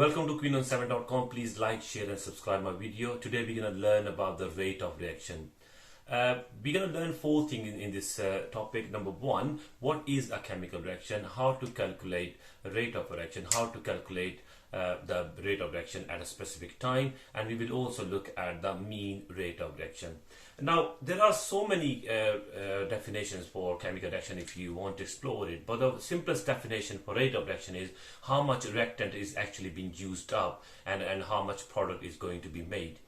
Welcome to queenon7.com. Please like, share and subscribe my video. Today we're going to learn about the rate of reaction. We're going to learn four things in this topic. Number one, what is a chemical reaction, how to calculate rate of reaction, how to calculate the rate of reaction at a specific time, and we will also look at the mean rate of reaction. Now, there are so many definitions for chemical reaction if you want to explore it, but the simplest definition for rate of reaction is how much reactant is actually being used up and how much product is going to be made.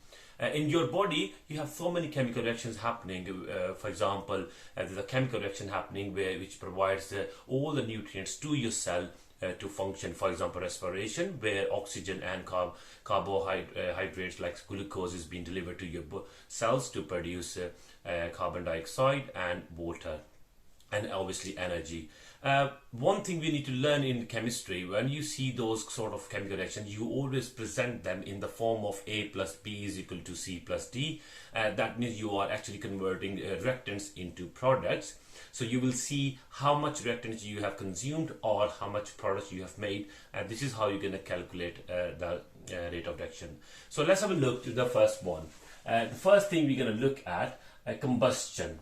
In your body, you have so many chemical reactions happening. For example, there's a chemical reaction happening which provides all the nutrients to your cell to function. For example, respiration, where oxygen and carbohydrates like glucose is being delivered to your cells to produce carbon dioxide and water, and obviously energy. One thing we need to learn in chemistry, when you see those sort of chemical reactions, you always present them in the form of A plus B is equal to C plus D. That means you are actually converting reactants into products. So you will see how much reactants you have consumed or how much products you have made, and this is how you're going to calculate the rate of reaction. So let's have a look to the first one. The first thing we're going to look at combustion.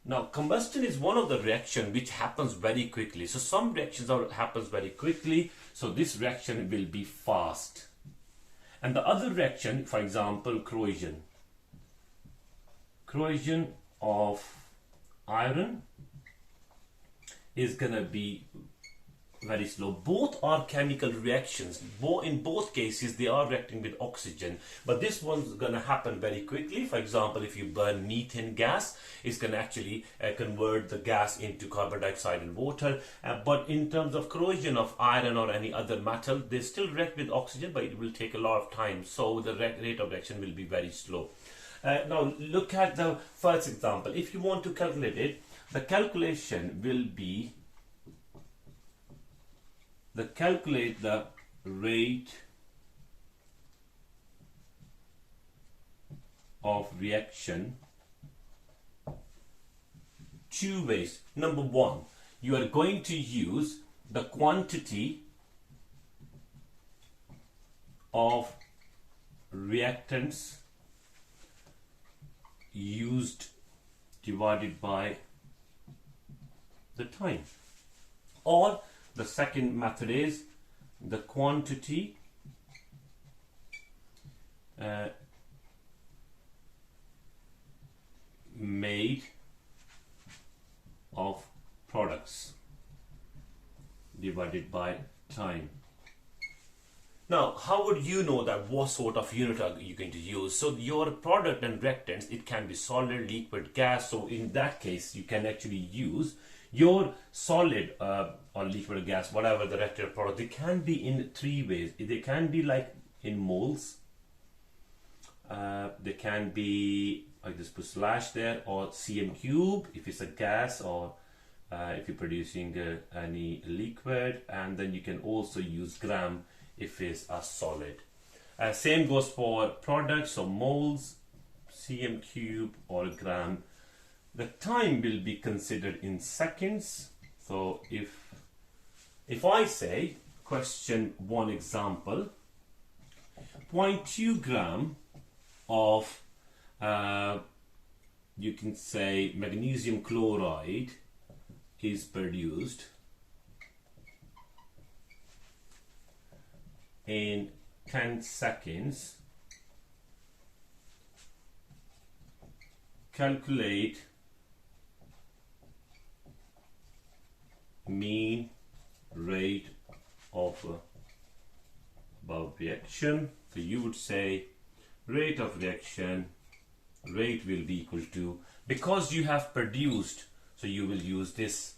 Now, combustion is one of the reactions which happens very quickly. So some reactions happens very quickly, so this reaction will be fast. And the other reaction, for example, corrosion of iron is gonna be very slow. Both are chemical reactions. In both cases, they are reacting with oxygen, but this one's gonna happen very quickly. For example, if you burn methane gas, it's gonna actually convert the gas into carbon dioxide and water. But in terms of corrosion of iron or any other metal, they still react with oxygen, but it will take a lot of time. So the rate of reaction will be very slow. Now look at the first example. If you want to calculate it, the calculation will be calculate the rate of reaction two ways. Number one, you are going to use the quantity of reactants used divided by the time, or the second method is the quantity made of products divided by time. Now, how would you know that what sort of unit are you going to use? So your product and reactants, it can be solid, liquid, gas. So in that case, you can actually use your solid or liquid gas, whatever the reactor product. They can be in three ways. They can be like in moles. They can be, I just put slash there, or cm cube if it's a gas, or if you're producing any liquid, and then you can also use gram if it's a solid. Same goes for products, so moles, cm cube or gram. The time will be considered in seconds. So if I say question one example, 0.2 gram of you can say magnesium chloride is produced in 10 seconds, calculate mean rate of above reaction. So you would say rate of reaction, rate will be equal to, because you have produced, so you will use this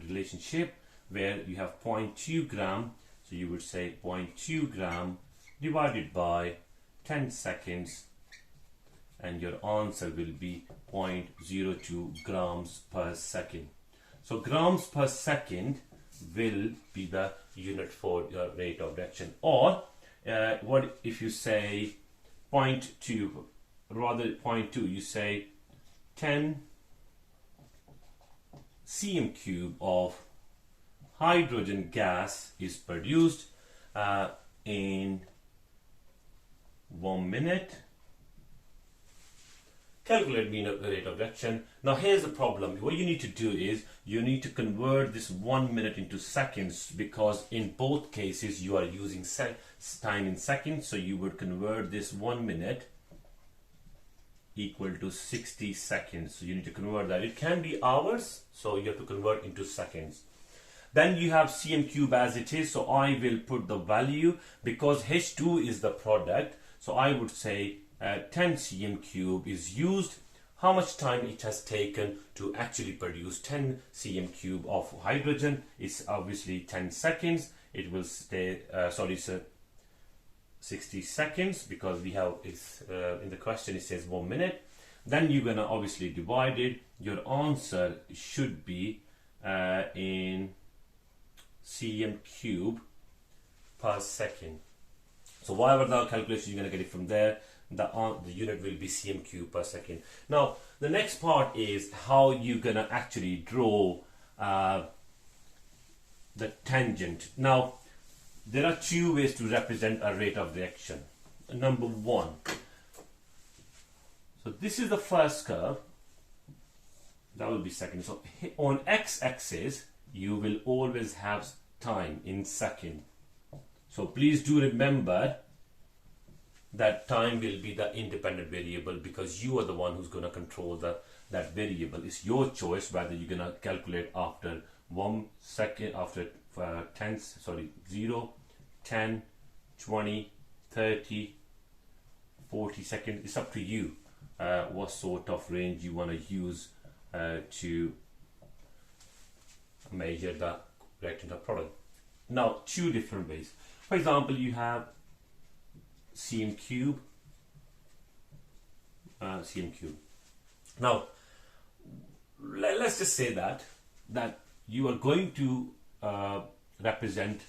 relationship where you have 0.2 gram, so you would say 0.2 gram divided by 10 seconds, and your answer will be 0.02 grams per second. So grams per second will be the unit for your rate of reaction. Or what if you say 0.2, rather 0.2, you say 10 cm cube of hydrogen gas is produced in 1 minute. Calculate mean of the rate of reaction. Now here's the problem. What you need to do is you need to convert this 1 minute into seconds, because in both cases you are using time in seconds. So you would convert this 1 minute equal to 60 seconds. So you need to convert that. It can be hours, so you have to convert into seconds. Then you have cm cube as it is. So I will put the value, because H2 is the product. So I would say 10 cm cube is used. How much time it has taken to actually produce 10 cm cube of hydrogen? It's obviously 10 seconds. It will stay, sorry, 60 seconds, because we have it's in the question it says 1 minute. Then you're gonna obviously divide it. Your answer should be in cm cube per second. So whatever the calculation you're gonna get it from there, the unit will be cm cube per second. Now the next part is how you're gonna actually draw the tangent. Now there are two ways to represent a rate of reaction. Number one, so this is the first curve, that will be second. So on x-axis you will always have time in second. So please do remember that time will be the independent variable, because you are the one who's going to control that variable. It's your choice whether you're going to calculate after 1 second, after 0, 10, 20, 30, 40 seconds. It's up to you what sort of range you want to use to measure the reactant or product. Now two different ways. For example, you have cm cube. Now let's just say that you are going to represent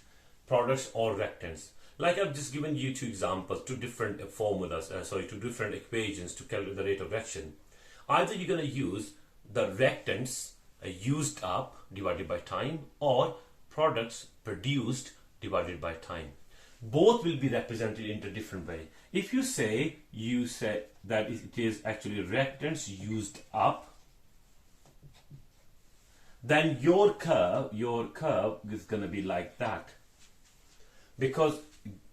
products or reactants. Like I've just given you two examples, two different formulas, two different equations to calculate the rate of reaction. Either you're going to use the reactants used up divided by time, or products produced divided by time. Both will be represented in a different way. If you say that it is actually reactants used up, then your curve is going to be like that, because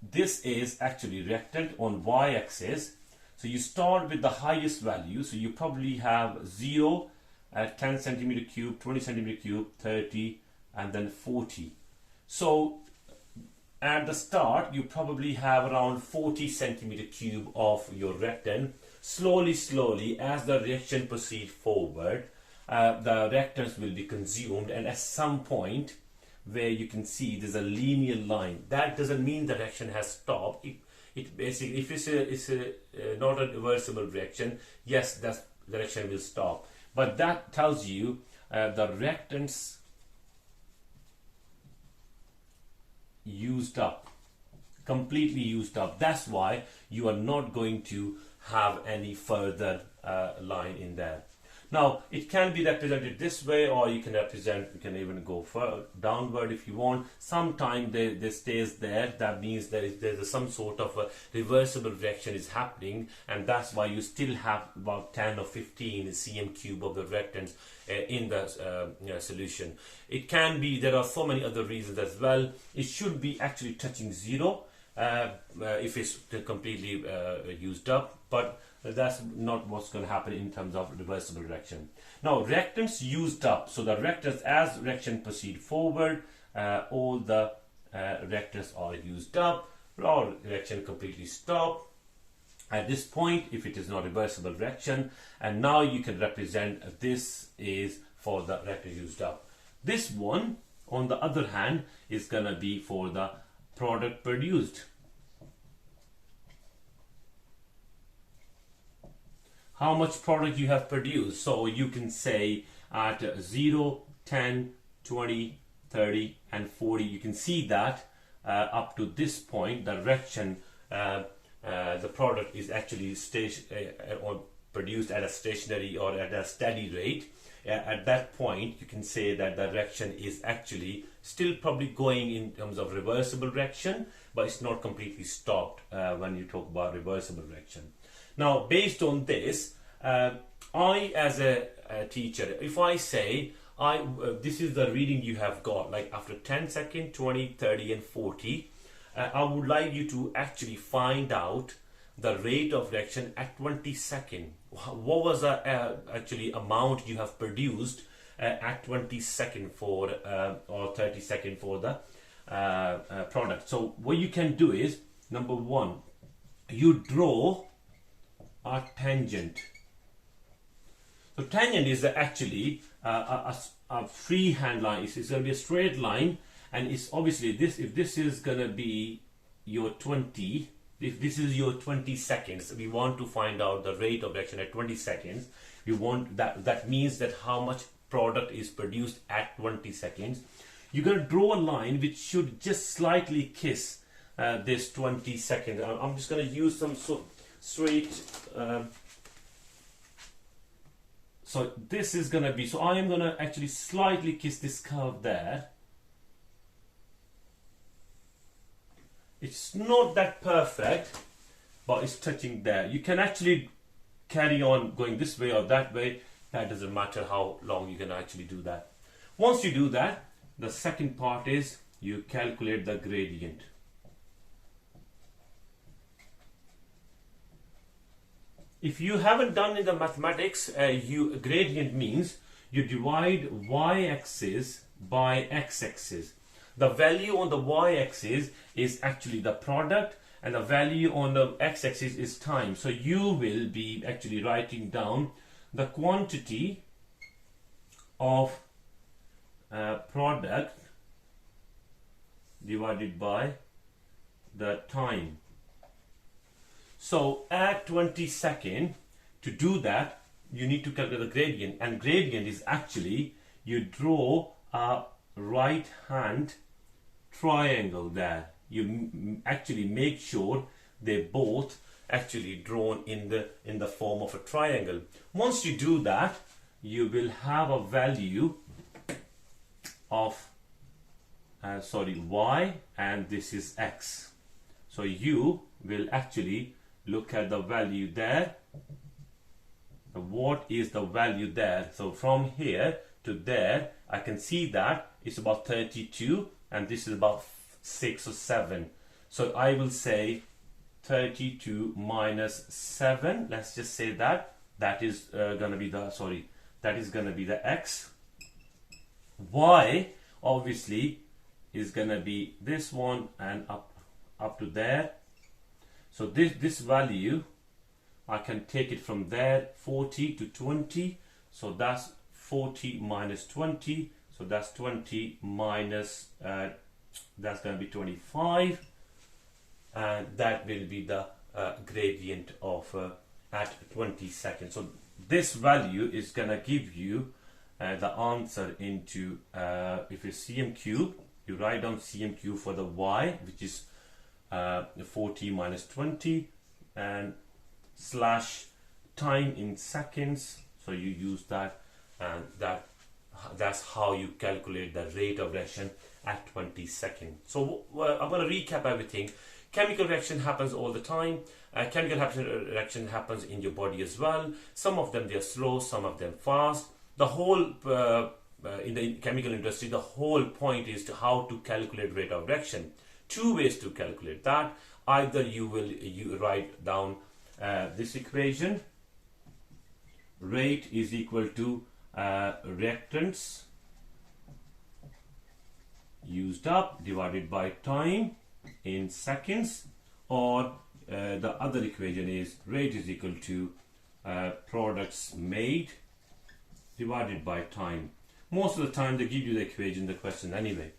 this is actually reactant on y-axis. So you start with the highest value, so you probably have 0 at 10 centimeter cube, 20 centimeter cube, 30, and then 40. So at the start you probably have around 40 centimeter cube of your reactant. Slowly as the reaction proceeds forward, the reactants will be consumed, and at some point where you can see there's a linear line, that doesn't mean the reaction has stopped. It basically, if it's not a reversible reaction, yes, the reaction will stop. But that tells you the reactants used up, completely used up. That's why you are not going to have any further line in there. Now it can be represented this way, or you can even go downward if you want. Sometimes they stays there. That means there's some sort of a reversible reaction is happening, and that's why you still have about 10 or 15 cm cube of the reactants in the solution. It can be, there are so many other reasons as well. It should be actually touching 0 if it's completely used up, but that's not what's going to happen in terms of reversible reaction. Now reactants used up, so the reactants, as reaction proceed forward, all the reactants are used up, or reaction completely stop at this point if it is not reversible reaction. And now you can represent this is for the reactant used up. This one on the other hand is going to be for the product produced. How much product you have produced. So you can say at 0, 10, 20, 30 and 40, you can see that up to this point the reaction, the product is actually produced at a stationary or at a steady rate, at that point you can say that the reaction is actually still probably going in terms of reversible reaction, but it's not completely stopped when you talk about reversible reaction. Now, based on this, I as a teacher, if I say this is the reading you have got, like after 10 seconds, 20, 30 and 40, I would like you to actually find out the rate of reaction at 20 seconds. What was the actually amount you have produced at 20 seconds for or 30 seconds for the product. So what you can do is, number one, you draw a tangent. So tangent is actually a freehand line. It's going to be a straight line, and it's obviously this. If this is going to be your 20, if this is your 20 seconds, we want to find out the rate of reaction at 20 seconds. We want that. That means that how much product is produced at 20 seconds. You're going to draw a line which should just slightly kiss this 20 seconds. I'm just going to use some straight. So this is going to be, so I am going to actually slightly kiss this curve there. It's not that perfect, but it's touching there. You can actually carry on going this way or that way. That doesn't matter how long you can actually do that. Once you do that, the second part is you calculate the gradient. If you haven't done in the mathematics, gradient means you divide y-axis by x-axis. The value on the y-axis is actually the product, and the value on the x-axis is time. So you will be actually writing down the quantity of product divided by the time. So at 20 seconds, to do that, you need to calculate the gradient, and gradient is actually you draw a right hand triangle there. You actually make sure they both actually drawn in the form of a triangle. Once you do that, you will have a value of y, and this is x. So you will actually look at the value there. What is the value there? So from here to there, I can see that it's about 32, and this is about 6 or 7. So I will say 32 minus 7. Let's just say that is gonna be the that is gonna be the x. Y obviously is gonna be this one and up to there. So this value, I can take it from there, 40 to 20. So that's 40 minus 20. So that's 20 minus, that's going to be 25. And that will be the gradient of at 20 seconds. So this value is going to give you the answer into, if it's CMQ, you write down CMQ for the y, which is 40 minus 20, and slash time in seconds. So you use that, and that's how you calculate the rate of reaction at 20 seconds. So I'm going to recap everything. Chemical reaction happens all the time. Chemical reaction happens in your body as well. Some of them, they're slow, some of them fast. The whole in the chemical industry, the whole point is to how to calculate rate of reaction. Two ways to calculate that. Either you write down this equation, rate is equal to reactants used up divided by time in seconds, or the other equation is rate is equal to products made divided by time. Most of the time they give you the equation in the question anyway.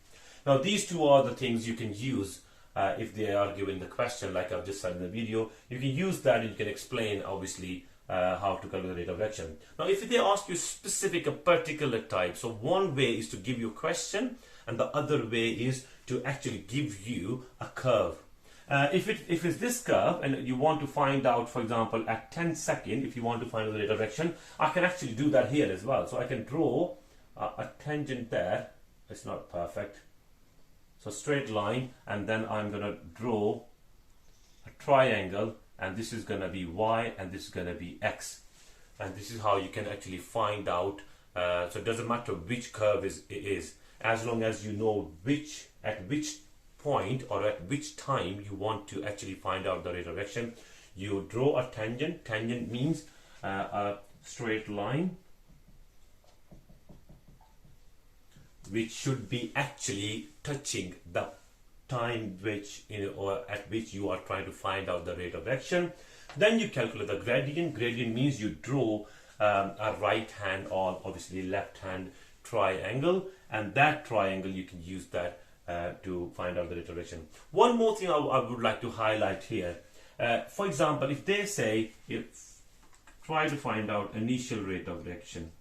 Now these two are the things you can use if they are given the question, like I've just said in the video. You can use that and you can explain obviously how to calculate the rate of reaction. Now if they ask you specific a particular type, so one way is to give you a question and the other way is to actually give you a curve. If it's this curve and you want to find out, for example, at 10 seconds, if you want to find out the rate of reaction, I can actually do that here as well. So I can draw a tangent there. It's not perfect. So straight line, and then I'm going to draw a triangle, and this is going to be y and this is going to be x. And this is how you can actually find out. So it doesn't matter which curve it is, as long as you know at which point or at which time you want to actually find out the rate of reaction. You draw a tangent. Tangent means a straight line which should be actually touching the time which or at which you are trying to find out the rate of reaction. Then you calculate the gradient. Gradient means you draw a right hand or obviously left hand triangle, and that triangle you can use that to find out the rate of reaction. One more thing I would like to highlight here. For example, if they say, try to find out initial rate of reaction.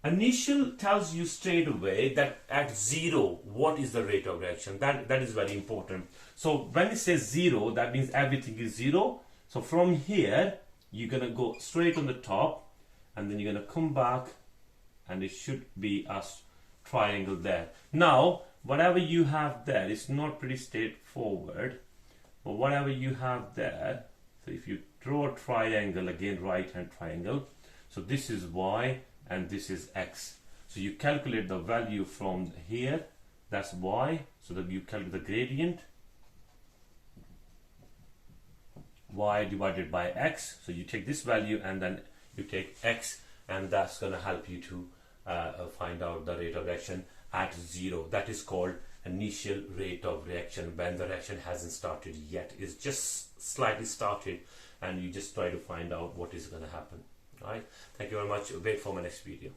Initial tells you straight away that at 0, what is the rate of reaction. That is very important. So when it says 0, that means everything is 0. So from here, you're going to go straight on the top, and then you're going to come back, and it should be a triangle there. Now, whatever you have there, it's not pretty straightforward, but whatever you have there, so if you draw a triangle, again, right hand triangle, so this is y and this is x. So you calculate the value from here, that's y, so that you calculate the gradient, y divided by x. So you take this value and then you take x, and that's going to help you to find out the rate of reaction at 0. That is called initial rate of reaction, when the reaction hasn't started yet. It's just slightly started, and you just try to find out what is going to happen. All right. Thank you very much. Wait for my next video.